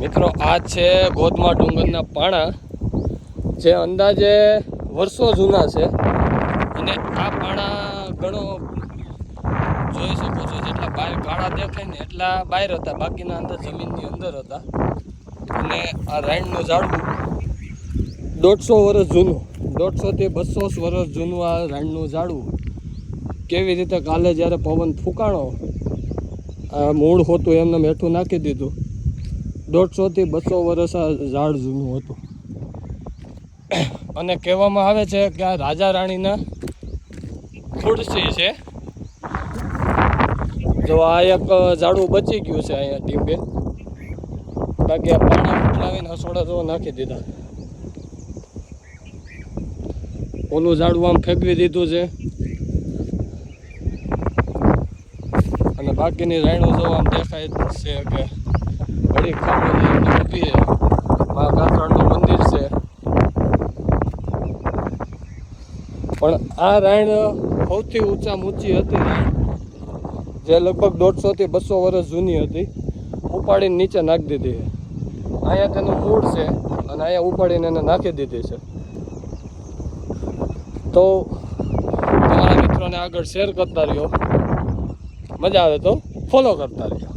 મિત્રો આ છે ગોધમા ડુંગરના પાણા, જે અંદાજે વર્ષો જૂના છે. અને આ પાણા ઘણો જોઈ શકો છો, જેટલા બહાર કાળા દેખાય ને એટલા બહાર હતા, બાકીના અંદર જમીનની અંદર હતા. અને આ રાઈણનું ઝાડવું 150 વર્ષ જૂનું, 150 થી 200 વર્ષ જૂનું આ રાઈણનું ઝાડવું કેવી રીતે કાલે જ્યારે પવન ફૂંકાણો આ મૂળ હોતું એમને હેઠું નાખી દીધું. 150 થી 200 વર્ષ આ ઝાડ જૂનું હતું. અને કહેવામાં આવે છે કે આ રાજા રાણીના ખુરશી છે. જો આ એક ઝાડવું બચી ગયું છે અહીંયા ટીંબે, બાકી આ પાણા ઉઠલાવીને હસોડા જો નાખી દીધા. ઓલું ઝાડવું આમ ફેંકવી દીધું છે, અને બાકીની રાયણો જો આમ દેખાય છે કે ઘડી ખાંભો ઊભી છે. મા કાતરાનું મંદિર છે, પણ આ રાયણ સૌથી ઊંચી હતી રાયણ, જે લગભગ 150 થી 200 વર્ષ જૂની હતી. ઉપાડીને નીચે નાખી દીધી છે. અહીંયા તેનું મૂળ છે અને અહીંયા ઉપાડીને એને નાખી દીધી છે. તો તમારા મિત્રોને આગળ શેર કરતા રહ્યો, મજા આવે તો ફોલો કરતા રહ્યો.